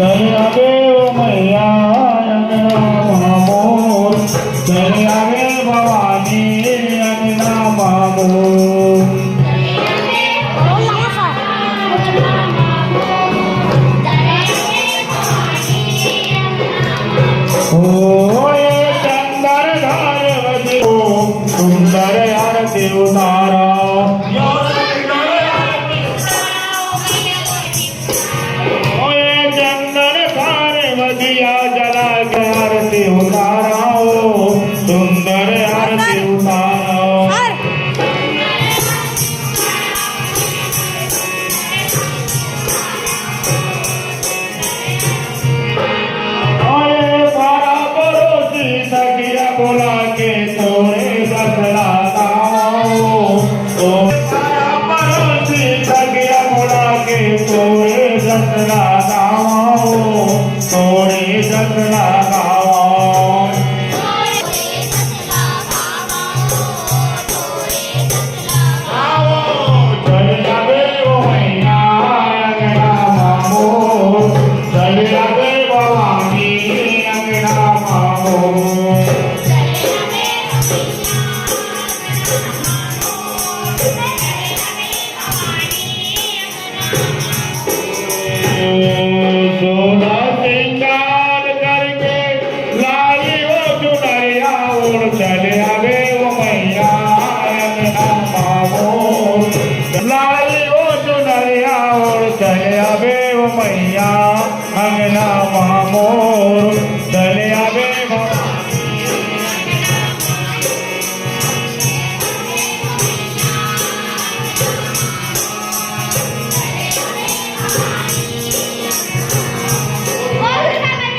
આવે મૈયા મોર ચલી આવે ભવાની અંગના મામોર सुंदर आरती उतारा चंदन थारे वधिया जला के आरती उतारा सुंदर आरती उतारा बोला के तोरे बसला पड़ोसी सगिया बोला के तोरे बसला तोरे बसला चले आवे वो मैया लाई वो चुनरिया और चले आवे वो मैया अंगना मामोर चले आवे